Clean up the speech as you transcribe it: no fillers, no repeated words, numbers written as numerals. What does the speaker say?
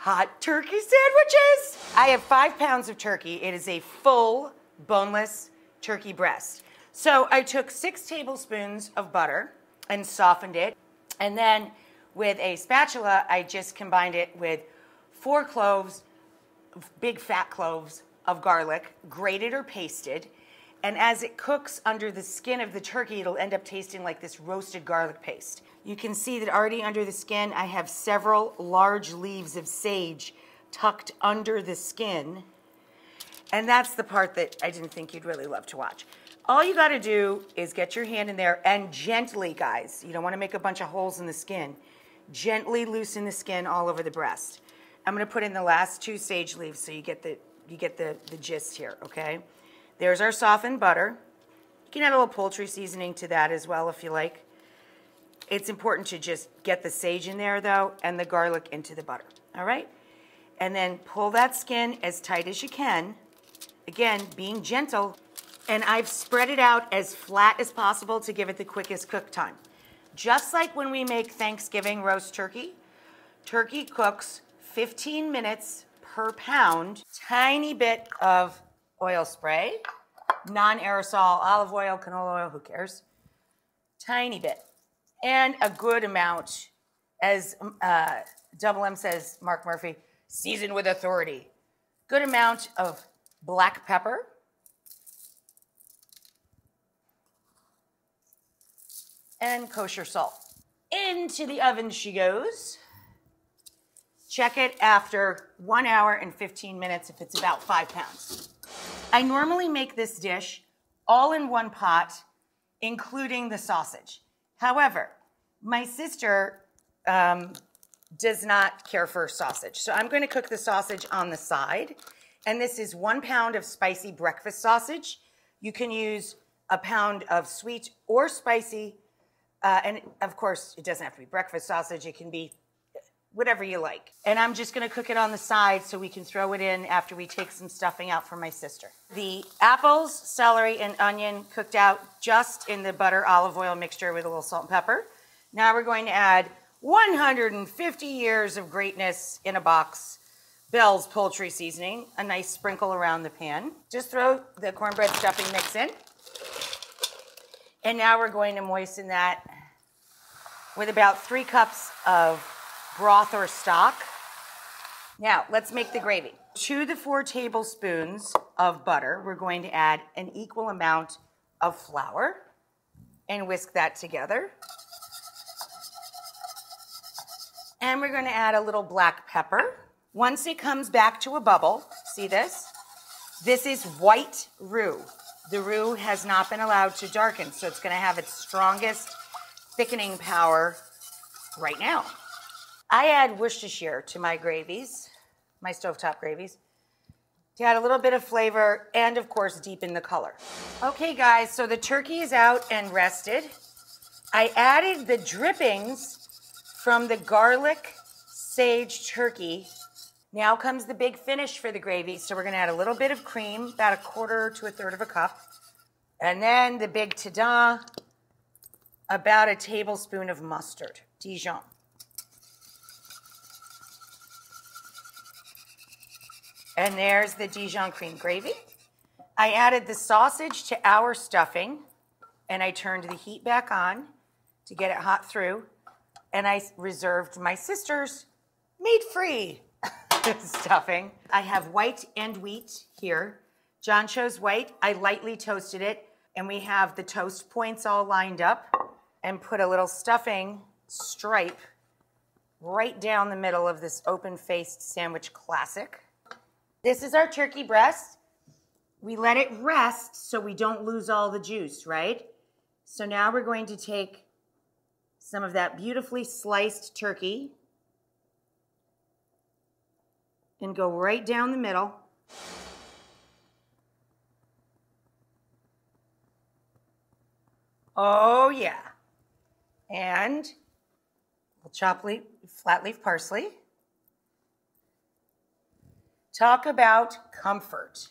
hot turkey sandwiches. I have 5 pounds of turkey. It is a full boneless turkey breast. So I took 6 tablespoons of butter and softened it. And then with a spatula, I just combined it with 4 cloves, big fat cloves of garlic, grated or pasted. And as it cooks under the skin of the turkey, it'll end up tasting like this roasted garlic paste. You can see that already under the skin, I have several large leaves of sage tucked under the skin. And that's the part that I didn't think you'd really love to watch. All you gotta do is get your hand in there and gently, guys, you don't wanna make a bunch of holes in the skin, gently loosen the skin all over the breast. I'm gonna put in the last 2 sage leaves so you get the gist here, okay? There's our softened butter. You can add a little poultry seasoning to that as well if you like. It's important to just get the sage in there though and the garlic into the butter, all right? And then pull that skin as tight as you can. Again, being gentle. And I've spread it out as flat as possible to give it the quickest cook time. Just like when we make Thanksgiving roast turkey, turkey cooks 15 minutes per pound. Tiny bit of oil spray, non-aerosol, olive oil, canola oil, who cares? Tiny bit. And a good amount, as Double M says, Mark Murphy, seasoned with authority. Good amount of black pepper. And kosher salt. Into the oven she goes. Check it after 1 hour and 15 minutes if it's about 5 pounds. I normally make this dish all in one pot, including the sausage. However, my sister does not care for sausage. So I'm going to cook the sausage on the side. And this is 1 pound of spicy breakfast sausage. You can use a pound of sweet or spicy. And of course, it doesn't have to be breakfast sausage. It can be whatever you like. And I'm just gonna cook it on the side so we can throw it in after we take some stuffing out for my sister. The apples, celery, and onion cooked out just in the butter olive oil mixture with a little salt and pepper. Now we're going to add 150 years of greatness in a box, Bell's poultry seasoning, a nice sprinkle around the pan. Just throw the cornbread stuffing mix in. And now we're going to moisten that with about 3 cups of broth or stock. Now, let's make the gravy. To the 4 tablespoons of butter, we're going to add an equal amount of flour and whisk that together. And we're going to add a little black pepper. Once it comes back to a bubble, see this? This is white roux. The roux has not been allowed to darken, so it's going to have its strongest thickening power right now. I add Worcestershire to my gravies, my stovetop gravies, to add a little bit of flavor and, of course, deepen the color. Okay, guys, so the turkey is out and rested. I added the drippings from the garlic sage turkey. Now comes the big finish for the gravy. So we're going to add a little bit of cream, about 1/4 to 1/3 of a cup. And then the big ta-da, about a tablespoon of mustard, Dijon. And there's the Dijon cream gravy. I added the sausage to our stuffing, and I turned the heat back on to get it hot through, and I reserved my sister's meat-free stuffing. I have white and wheat here. John chose white. I lightly toasted it, and we have the toast points all lined up, and put a little stuffing stripe right down the middle of this open-faced sandwich classic. This is our turkey breast. We let it rest so we don't lose all the juice, right? So now we're going to take some of that beautifully sliced turkey and go right down the middle. Oh yeah. And we'll chop flat leaf parsley. Talk about comfort.